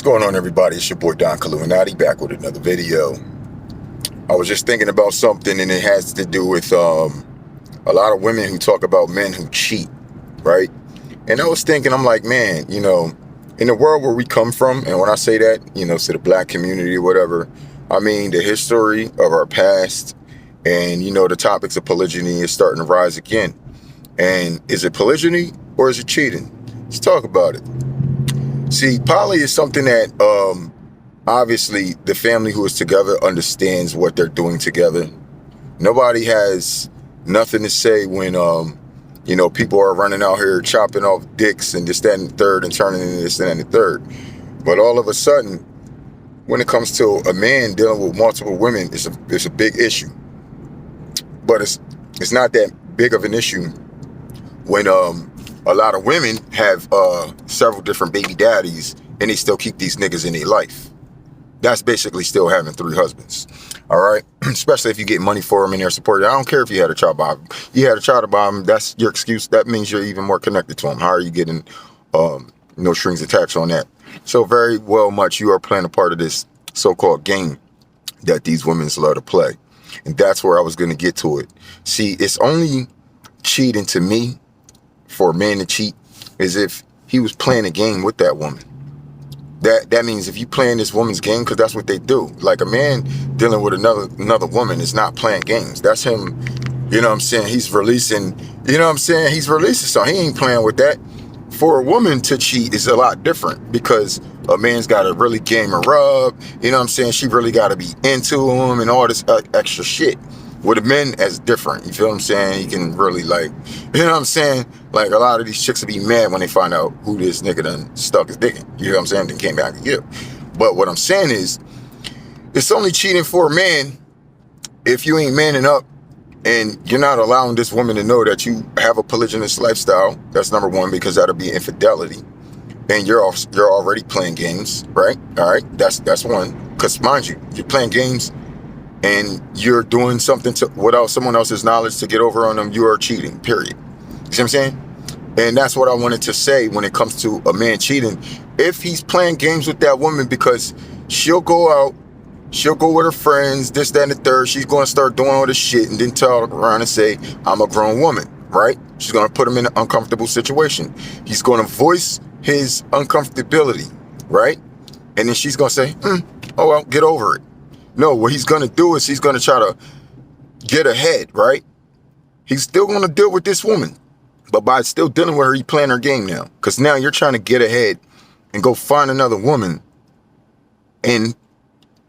What's going on, everybody? It's your boy Don Caluminati back with another video. I was just thinking about something, and it has to do with a lot of women who talk about men who cheat, right? And I was thinking, I'm like, man, in the world where we come from, and when I say that, to the black community or whatever, I mean the history of our past, and the topics of polygyny is starting to rise again. And is it polygyny or is it cheating? Let's talk about it. See, poly is something that obviously the family who is together understands what they're doing together. Nobody has nothing to say when people are running out here chopping off dicks and this, that, and the third, and turning into this, that, and the third. But all of a sudden, when it comes to a man dealing with multiple women, it's a big issue. But it's not that big of an issue when a lot of women have several different baby daddies and they still keep these niggas in their life. That's basically still having 3 husbands. All right? Especially if you get money for them and they're supported. I don't care if you had a child by them. You had a child by them, that's your excuse. That means you're even more connected to them. How are you getting no strings attached on that? So very well much you are playing a part of this so-called game that these women love to play. And that's where I was going to get to it. See, it's only cheating to me for a man to cheat is if he was playing a game with that woman. That means if you playing this woman's game, because that's what they do. Like a man dealing with another woman is not playing games. That's him, he's releasing, he's releasing something. He ain't playing with that. For a woman to cheat is a lot different because a man's got to really game her up. She really got to be into him and all this extra shit. With the men, that's different. You feel what I'm saying? He can really like a lot of these chicks will be mad when they find out who this nigga done stuck his dick in. You know what I'm saying? Then came back to you. But what I'm saying is, it's only cheating for a man if you ain't manning up and you're not allowing this woman to know that you have a polygynous lifestyle. That's number one, because that'll be infidelity. And you're already playing games, right? All right, that's one. Because mind you, you're playing games and you're doing something without someone else's knowledge to get over on them, you are cheating, period. You see what I'm saying? And that's what I wanted to say when it comes to a man cheating. If he's playing games with that woman because she'll go out, she'll go with her friends, this, that, and the third, she's going to start doing all this shit and then turn around and say, I'm a grown woman, right? She's going to put him in an uncomfortable situation. He's going to voice his uncomfortability, right? And then she's going to say, oh, well, get over it. No, what he's going to do is he's going to try to get ahead, right? He's still going to deal with this woman. But by still dealing with her, he's playing her game now. Because now you're trying to get ahead and go find another woman and,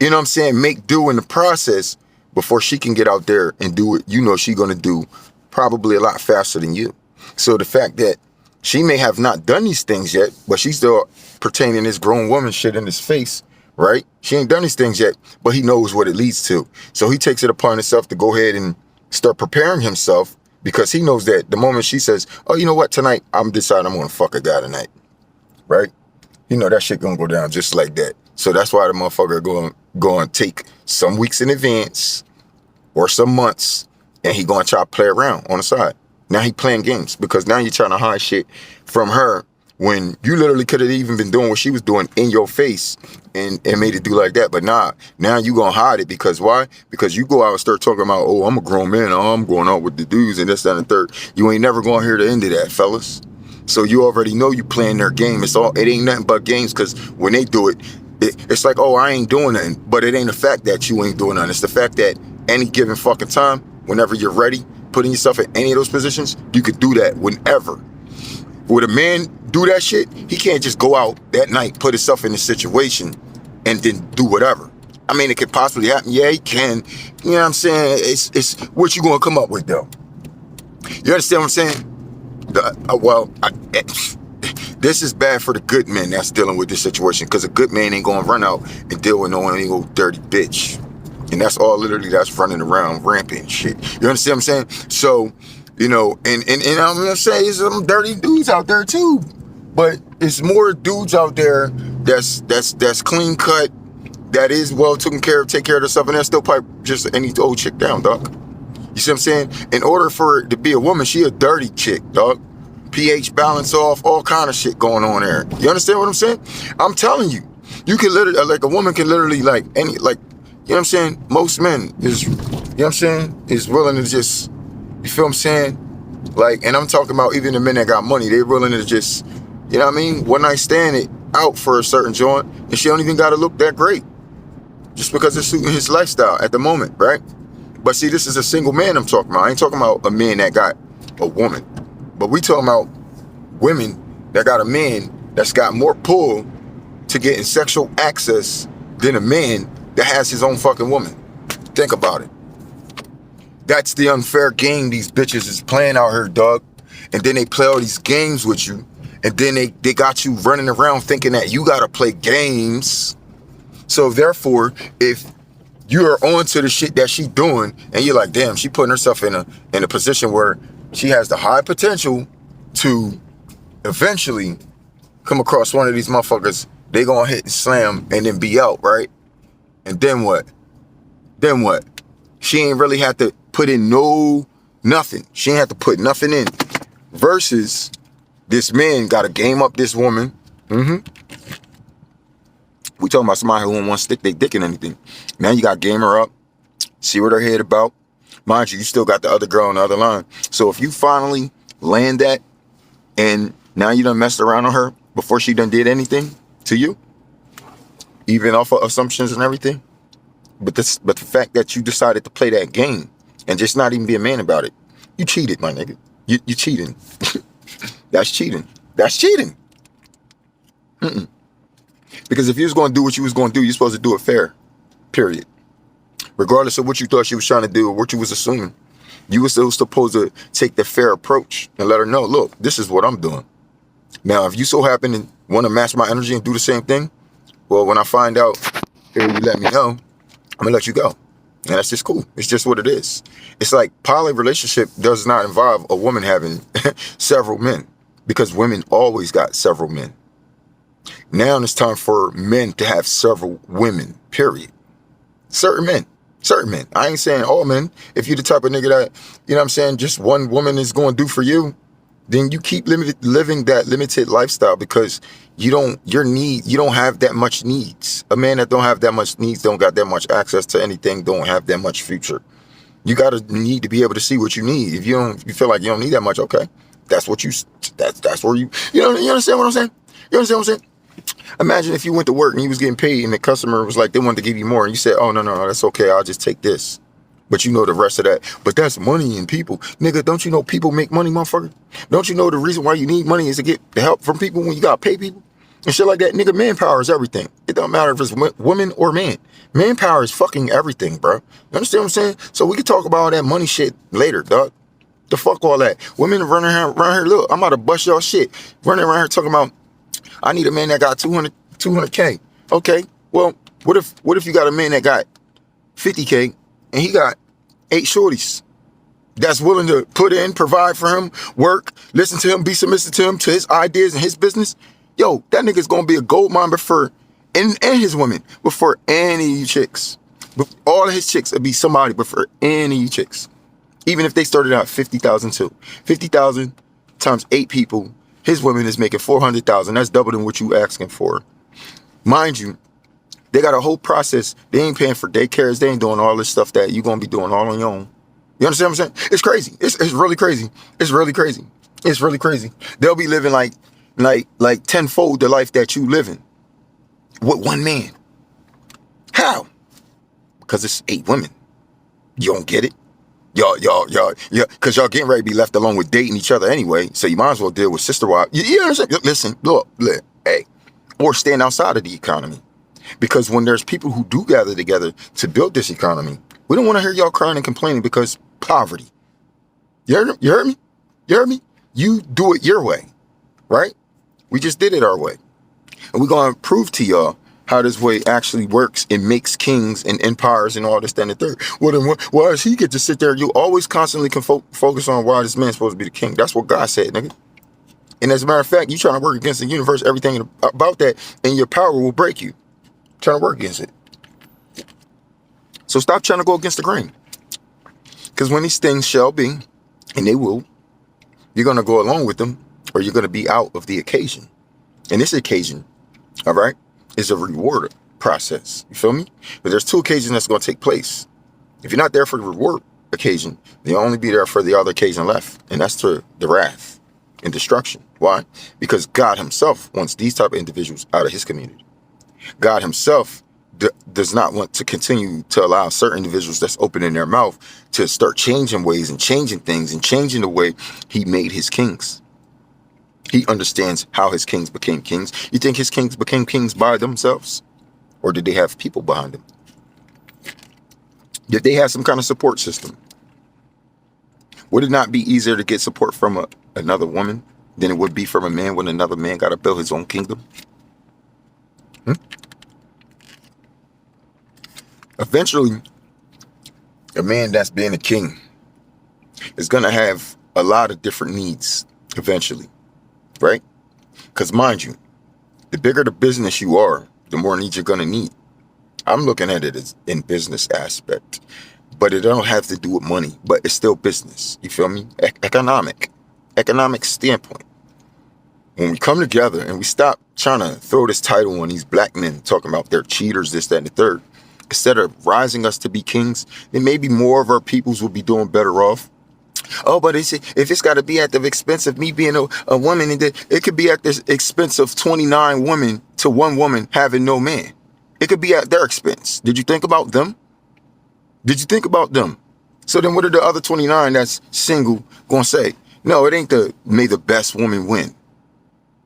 make do in the process before she can get out there and do what she's going to do probably a lot faster than you. So the fact that she may have not done these things yet, but she's still pertaining this grown woman shit in his face, right? She ain't done these things yet, but he knows what it leads to. So he takes it upon himself to go ahead and start preparing himself because he knows that the moment she says, oh, you know what, tonight, I'm deciding I'm going to fuck a guy tonight, right? That shit going to go down just like that. So that's why the motherfucker going to take some weeks in advance or some months, and he going to try to play around on the side. Now he playing games because now you're trying to hide shit from her when you literally could have even been doing what she was doing in your face and made it do like that. But nah, now you gonna hide it because why? Because you go out and start talking about, oh, I'm a grown man, oh, I'm going out with the dudes and this, that, and the third. You ain't never gonna hear the end of that, fellas. So you already know you playing their game. It ain't nothing but games because when they do it, it's like, oh, I ain't doing nothing. But it ain't the fact that you ain't doing nothing. It's the fact that any given fucking time, whenever you're ready, putting yourself in any of those positions, you could do that whenever. Would a man do that shit? He can't just go out that night, put himself in a situation, and then do whatever. I mean, it could possibly happen. Yeah, he can. You know what I'm saying? It's what you gonna come up with, though. You understand what I'm saying? This is bad for the good men that's dealing with this situation, because a good man ain't gonna run out and deal with no old dirty bitch. And that's all literally that's running around rampant shit. You understand what I'm saying? So, and I'm gonna say there's some dirty dudes out there too. But it's more dudes out there that's clean cut, that is well taken care of, take care of themselves, and they'll still pipe just any old chick down, dog. You see what I'm saying? In order for it to be a woman, she a dirty chick, dog. pH balance off, all kind of shit going on there. You understand what I'm saying? I'm telling you, You can literally, like a woman can literally like any, like, you know what I'm saying? Most men is, you know what I'm saying? Is willing to just, you feel what I'm saying? Like, and I'm talking about even the men that got money, they're willing to just, you know what I mean? One night stand it out for a certain joint, and she don't even got to look that great. Just because it's suiting his lifestyle at the moment, right? But see, this is a single man I'm talking about. I ain't talking about a man that got a woman. But we talking about women that got a man that's got more pull to getting sexual access than a man that has his own fucking woman. Think about it. That's the unfair game these bitches is playing out here, dog. And then they play all these games with you. And then they got you running around thinking that you gotta play games. So therefore, if you're on to the shit that she doing, and you're like, damn, she putting herself in a position where she has the high potential to eventually come across one of these motherfuckers, they gonna hit and slam and then be out, right? And then what? Then what? She ain't really had to put in nothing. She ain't had to put nothing in. Versus this man got to game up this woman. We talking about somebody who don't want to stick their dick in anything. Now you got to game her up, see what her head about. Mind you, you still got the other girl on the other line. So if you finally land that, and now you done messed around on her before she done did anything to you, even off of assumptions and everything, but the fact that you decided to play that game and just not even be a man about it, you cheated, my nigga. You cheating. That's cheating. That's cheating. Because if you was going to do what you was going to do, you're supposed to do it fair. Period. Regardless of what you thought she was trying to do or what you was assuming, you were still supposed to take the fair approach and let her know, look, this is what I'm doing. Now, if you so happen to want to match my energy and do the same thing, well, when I find out, here you let me know, I'm going to let you go. And that's just cool. It's just what it is. It's like poly relationship does not involve a woman having several men, because women always got several men. Now it's time for men to have several women, period. Certain men. I ain't saying all men. If you're the type of nigga that, you know what I'm saying, just one woman is going to do for you, then you keep living that limited lifestyle, because you don't have that much needs. A man that don't have that much needs, don't got that much access to anything, don't have that much future. You gotta need to be able to see what you need. If you feel like you don't need that much, okay, that's where you understand what I'm saying? You understand what I'm saying? Imagine if you went to work and you was getting paid and the customer was like, they wanted to give you more, and you said, oh, no, that's okay, I'll just take this. But you know the rest of that. But that's money and people. Nigga, don't you know people make money, motherfucker? Don't you know the reason why you need money is to get the help from people when you gotta pay people? And shit like that. Nigga, manpower is everything. It don't matter if it's woman or man. Manpower is fucking everything, bro. You understand what I'm saying? So we can talk about all that money shit later, dog. The fuck all that. Women running around here, look, I'm about to bust y'all shit. Running around here talking about, I need a man that got 200K. Okay, well, what if you got a man that got 50K and he got 8 shorties that's willing to put in, provide for him, work, listen to him, be submissive to him, to his ideas and his business? Yo, that nigga's gonna be a gold mine and his women, before any chicks. But all of his chicks would be somebody before any chicks. Even if they started out 50,000 too. 50,000 times 8 people, his woman is making 400,000. That's double than what you asking for. Mind you, they got a whole process. They ain't paying for daycares. They ain't doing all this stuff that you gonna be doing all on your own. You understand what I'm saying? It's crazy. It's really crazy. It's really crazy. It's really crazy. They'll be living like tenfold the life that you living with one man. How? Because it's 8 women. You don't get it? Y'all, because y'all getting ready to be left alone with dating each other anyway, so you might as well deal with sister wife. You understand? Listen, look, hey, or stand outside of the economy. Because when there's people who do gather together to build this economy, we don't want to hear y'all crying and complaining because poverty. You heard me? You heard me? You do it your way, right? We just did it our way. And we're going to prove to y'all how this way actually works and makes kings and empires and all this, that, and the third. Well, then why does he get to sit there? You always constantly can focus on why this man's supposed to be the king. That's what God said, nigga. And as a matter of fact, you trying to work against the universe, everything about that, and your power will break you. Trying to work against it. So stop trying to go against the grain. Because when these things shall be, and they will, you're going to go along with them, or you're going to be out of the occasion. And this occasion, all right, is a reward process. You feel me? But there's two occasions that's going to take place. If you're not there for the reward occasion, you'll only be there for the other occasion left. And that's to the wrath and destruction. Why? Because God himself wants these type of individuals out of his community. God himself does not want to continue to allow certain individuals that's opening their mouth to start changing ways and changing things and changing the way he made his kings. He understands how his kings became kings. You think his kings became kings by themselves? Or did they have people behind them? Did they have some kind of support system? Would it not be easier to get support from another woman than it would be from a man when another man got to build his own kingdom? Eventually, a man that's being a king is going to have a lot of different needs eventually, right? Because mind you, the bigger the business you are, the more needs you're going to need. I'm looking at it as in business aspect, but it don't have to do with money, but it's still business. You feel me? Economic standpoint. When we come together and we stop trying to throw this title on these black men talking about they're cheaters, this, that, and the third, instead of rising us to be kings, then maybe more of our peoples will be doing better off. Oh, but if it's got to be at the expense of me being a woman, and it could be at the expense of 29 women to one woman having no man. It could be at their expense. Did you think about them? Did you think about them? So then what are the other 29 that's single going to say? No, it ain't may the best woman win.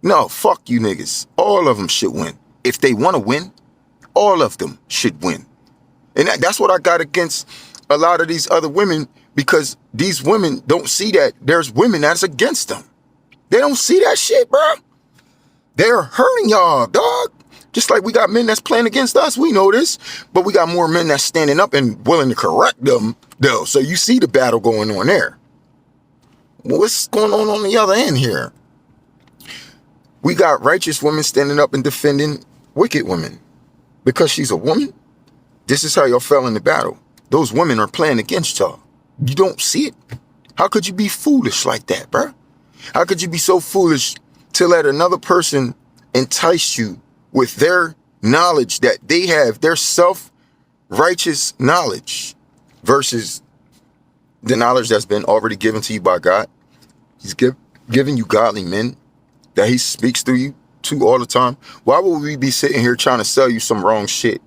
No, fuck you niggas. All of them should win. If they want to win, all of them should win. And that's what I got against a lot of these other women, because these women don't see that there's women that's against them. They don't see that shit, bro. They're hurting y'all, dog. Just like we got men that's playing against us. We know this. But we got more men that's standing up and willing to correct them, though. So you see the battle going on there. What's going on the other end here? We got righteous women standing up and defending wicked women. Because she's a woman, this is how y'all fell in the battle. Those women are playing against y'all. You don't see it. How could you be foolish like that, bro? How could you be so foolish to let another person entice you with their knowledge that they have, their self-righteous knowledge, versus the knowledge that's been already given to you by God? He's giving you godly men that he speaks through you to all the time. Why would we be sitting here trying to sell you some wrong shit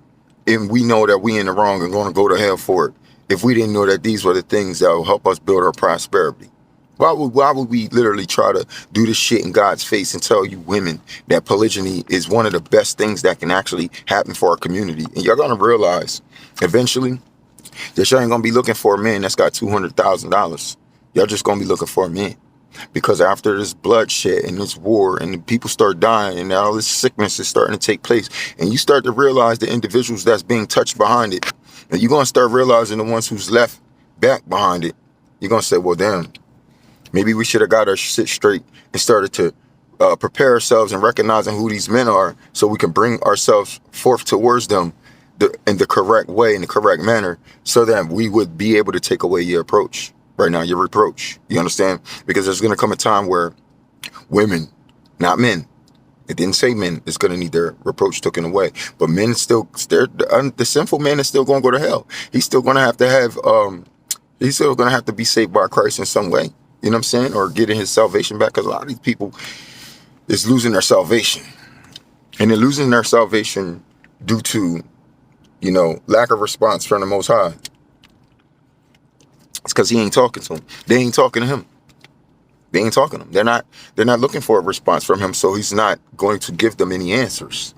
and we know that we in the wrong and going to go to hell for it if we didn't know that these were the things that will help us build our prosperity? Why would we literally try to do this shit in God's face and tell you women that polygyny is one of the best things that can actually happen for our community? And you're going to realize eventually that y'all ain't going to be looking for a man that's got $200,000. Y'all just going to be looking for a man. Because after this bloodshed and this war and the people start dying and all this sickness is starting to take place, and you start to realize the individuals that's being touched behind it, and you're going to start realizing the ones who's left back behind it, you're going to say, well, damn, maybe we should have got our shit straight and started to prepare ourselves and recognizing who these men are so we can bring ourselves forth towards them in the correct way, in the correct manner, so that we would be able to take away your approach. Right now, your reproach. You understand? Because there's going to come a time where women, not men, it didn't say men, is going to need their reproach taken away. But men still, the sinful man is still going to go to hell. He's still going to have, he's still going to have to be saved by Christ in some way. You know what I'm saying? Or getting his salvation back. Because a lot of these people is losing their salvation. And they're losing their salvation due to, lack of response from the Most High. It's because he ain't talking to them. They ain't talking to him. They ain't talking to him. They're not looking for a response from him, so he's not going to give them any answers.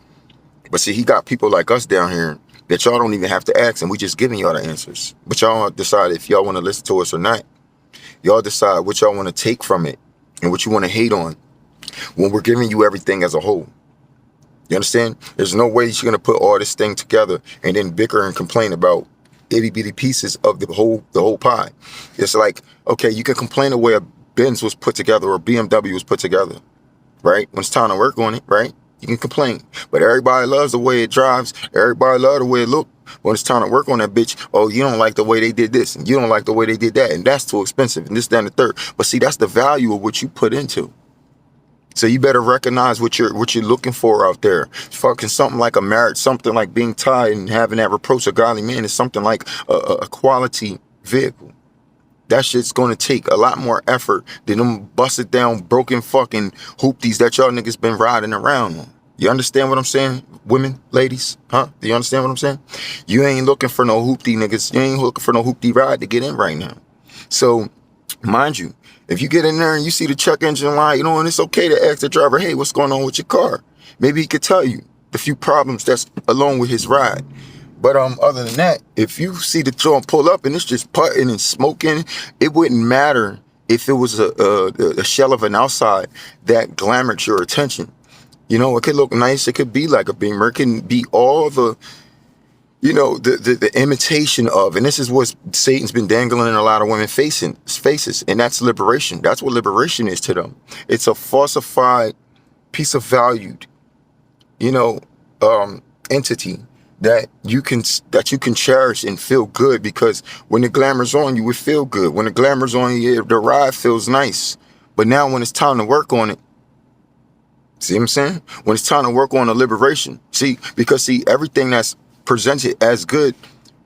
But see, he got people like us down here that y'all don't even have to ask, and we just giving y'all the answers. But y'all decide if y'all want to listen to us or not. Y'all decide what y'all want to take from it and what you want to hate on when we're giving you everything as a whole. You understand? There's no way you're going to put all this thing together and then bicker and complain about itty bitty pieces of the whole pie. It's like, okay, you can complain the way a Benz was put together or BMW was put together, right? When it's time to work on it, right? You can complain, but everybody loves the way it drives. Everybody loves the way it looks. When it's time to work on that bitch, oh, you don't like the way they did this and you don't like the way they did that, and that's too expensive and this, that, and the third. But see, that's the value of what you put into. So you better recognize what you're looking for out there. Fucking something like a marriage, something like being tied and having that reproach of godly man is something like a quality vehicle. That shit's gonna take a lot more effort than them busted down, broken fucking hoopties that y'all niggas been riding around on. You understand what I'm saying, women, ladies? Huh? Do you understand what I'm saying? You ain't looking for no hoopty niggas. You ain't looking for no hoopty ride to get in right now. So, mind you, if you get in there and you see the check engine light, you know, and it's okay to ask the driver, hey, what's going on with your car? Maybe he could tell you the few problems that's along with his ride. But other than that, if you see the joint pull up and it's just putting and smoking, it wouldn't matter if it was a shell of an outside that glamored your attention. You know, it could look nice. It could be like a Beamer. It can be all the, you know, the imitation of, and this is what Satan's been dangling in a lot of women's faces, and that's liberation. That's what liberation is to them. It's a falsified piece of valued, you know, entity that you can cherish and feel good, because when the glamour's on you, it feel good. When the glamour's on you, the ride feels nice. But now when it's time to work on it, see what I'm saying? When it's time to work on the liberation, because everything that's presented as good,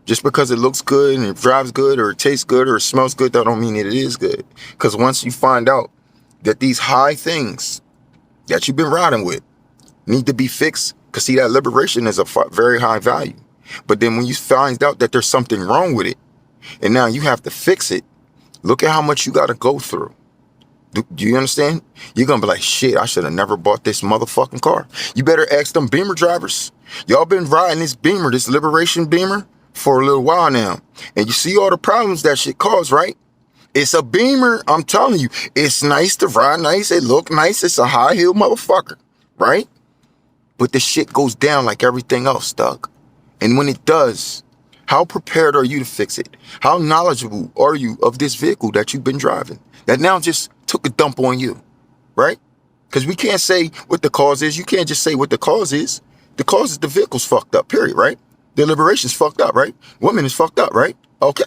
just because it looks good and it drives good or it tastes good or it smells good, that don't mean that it is good. Because once you find out that these high things that you've been riding with need to be fixed, because see, that liberation is a very high value. But then when you find out that there's something wrong with it, and now you have to fix it, look at how much you got to go through. Do you understand? You're going to be like, shit, I should have never bought this motherfucking car. You better ask them Beamer drivers. Y'all been riding this Beamer, this Liberation Beamer, for a little while now. And you see all the problems that shit caused, right? It's a Beamer. I'm telling you, it's nice to ride nice. It look nice. It's a high heel motherfucker, right? But the shit goes down like everything else, Doug. And when it does, how prepared are you to fix it? How knowledgeable are you of this vehicle that you've been driving that now just took a dump on you, right? Because we can't say what the cause is. You can't just say what the cause is. The cause is the vehicle's fucked up, period, right? The liberation's fucked up, right? Women is fucked up, right? Okay.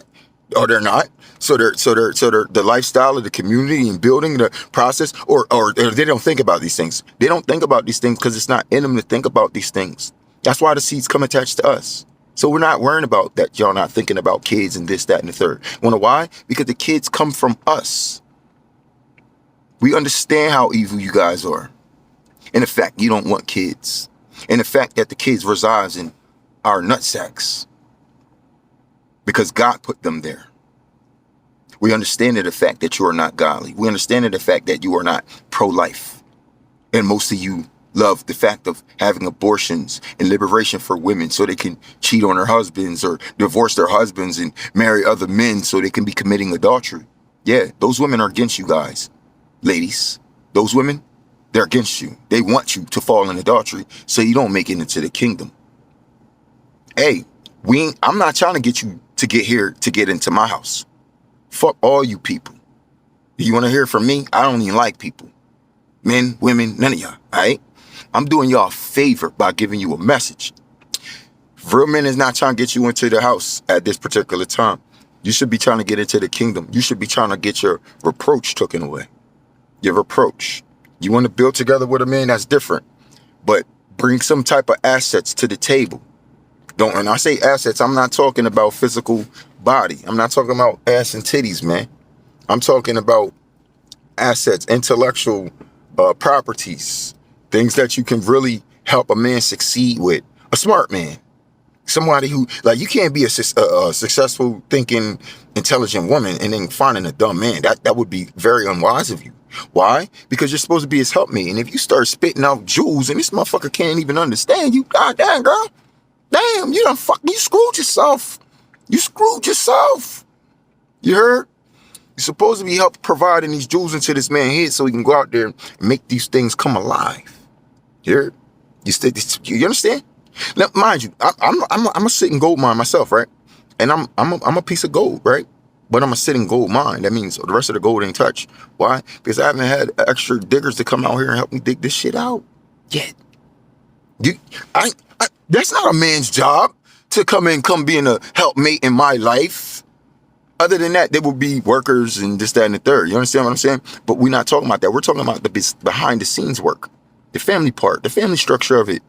Or they're not. So the lifestyle of the community and building the process, or they don't think about these things. They don't think about these things because it's not in them to think about these things. That's why the seeds come attached to us. So we're not worrying about that. Y'all not thinking about kids and this, that, and the third. Wanna why? Because the kids come from us. We understand how evil you guys are. And the fact you don't want kids. And the fact that the kids resides in our nutsacks. Because God put them there. We understand the fact that you are not godly. We understand the fact that you are not pro-life. And most of you love the fact of having abortions and liberation for women so they can cheat on their husbands or divorce their husbands and marry other men so they can be committing adultery. Yeah, those women are against you guys. Ladies, those women, they're against you. They want you to fall in adultery so you don't make it into the kingdom. Hey, I'm not trying to get you to get into my house. Fuck all you people. You want to hear from me? I don't even like people. Men, women, none of y'all, all right? I'm doing y'all a favor by giving you a message. Real men is not trying to get you into the house at this particular time. You should be trying to get into the kingdom. You should be trying to get your reproach taken away. Your reproach. You want to build together with a man, that's different. But bring some type of assets to the table. And I say assets, I'm not talking about physical body. I'm not talking about ass and titties, man. I'm talking about assets, intellectual properties, things that you can really help a man succeed with. A smart man. Somebody who, like, you can't be a successful, thinking, intelligent woman and then finding a dumb man. That would be very unwise of you. Why? Because you're supposed to be his helpmate. And if you start spitting out jewels and this motherfucker can't even understand you, goddamn, girl. Damn, you screwed yourself. You screwed yourself. You heard? You're supposed to be help providing these jewels into this man's head so he can go out there and make these things come alive. You heard? You understand? Now, mind you, I'm a sitting gold mine myself, right? And I'm a piece of gold, right? But I'm a sitting gold mine. That means the rest of the gold ain't touched. Why? Because I haven't had extra diggers to come out here and help me dig this shit out yet. That's not a man's job to come being a helpmate in my life. Other than that, they will be workers and this, that, and the third. You understand what I'm saying? But we're not talking about that. We're talking about the behind the scenes work, the family part, the family structure of it.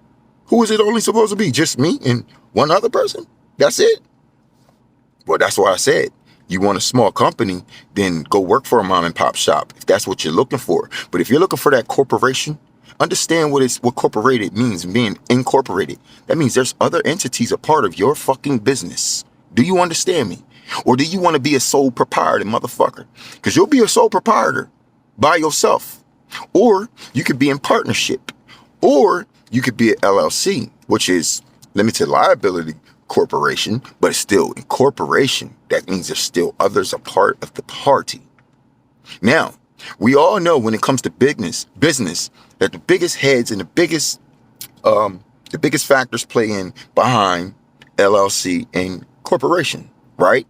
Who is it only supposed to be? Just me and one other person? That's it? Well, that's why I said, you want a small company, then go work for a mom and pop shop if that's what you're looking for. But if you're looking for that corporation, understand what corporated means, being incorporated. That means there's other entities a part of your fucking business. Do you understand me? Or do you want to be a sole proprietor, motherfucker? Because you'll be a sole proprietor by yourself. Or you could be in partnership. Or you could be an LLC, which is limited liability corporation, but it's still incorporation. That means there's still others a part of the party. Now, we all know when it comes to business, that the biggest heads and the biggest factors play in behind LLC and corporation, right?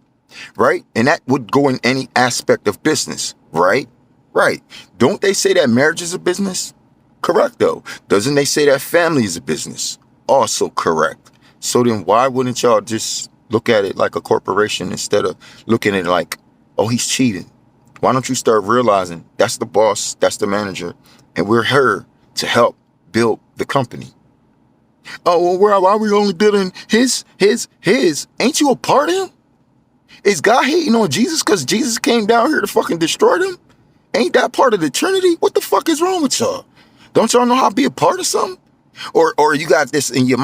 Right? And that would go in any aspect of business, right? Right. Don't they say that marriage is a business? Correct, though. Doesn't they say that family is a business? Also correct. So then why wouldn't y'all just look at it like a corporation instead of looking at it like, oh, he's cheating? Why don't you start realizing that's the boss, that's the manager, and we're here to help build the company? Oh, well, why are we only building his? Ain't you a part of him? Is God hating on Jesus because Jesus came down here to fucking destroy them? Ain't that part of the Trinity? What the fuck is wrong with y'all? Don't y'all know how to be a part of something? Or you got this in your mind?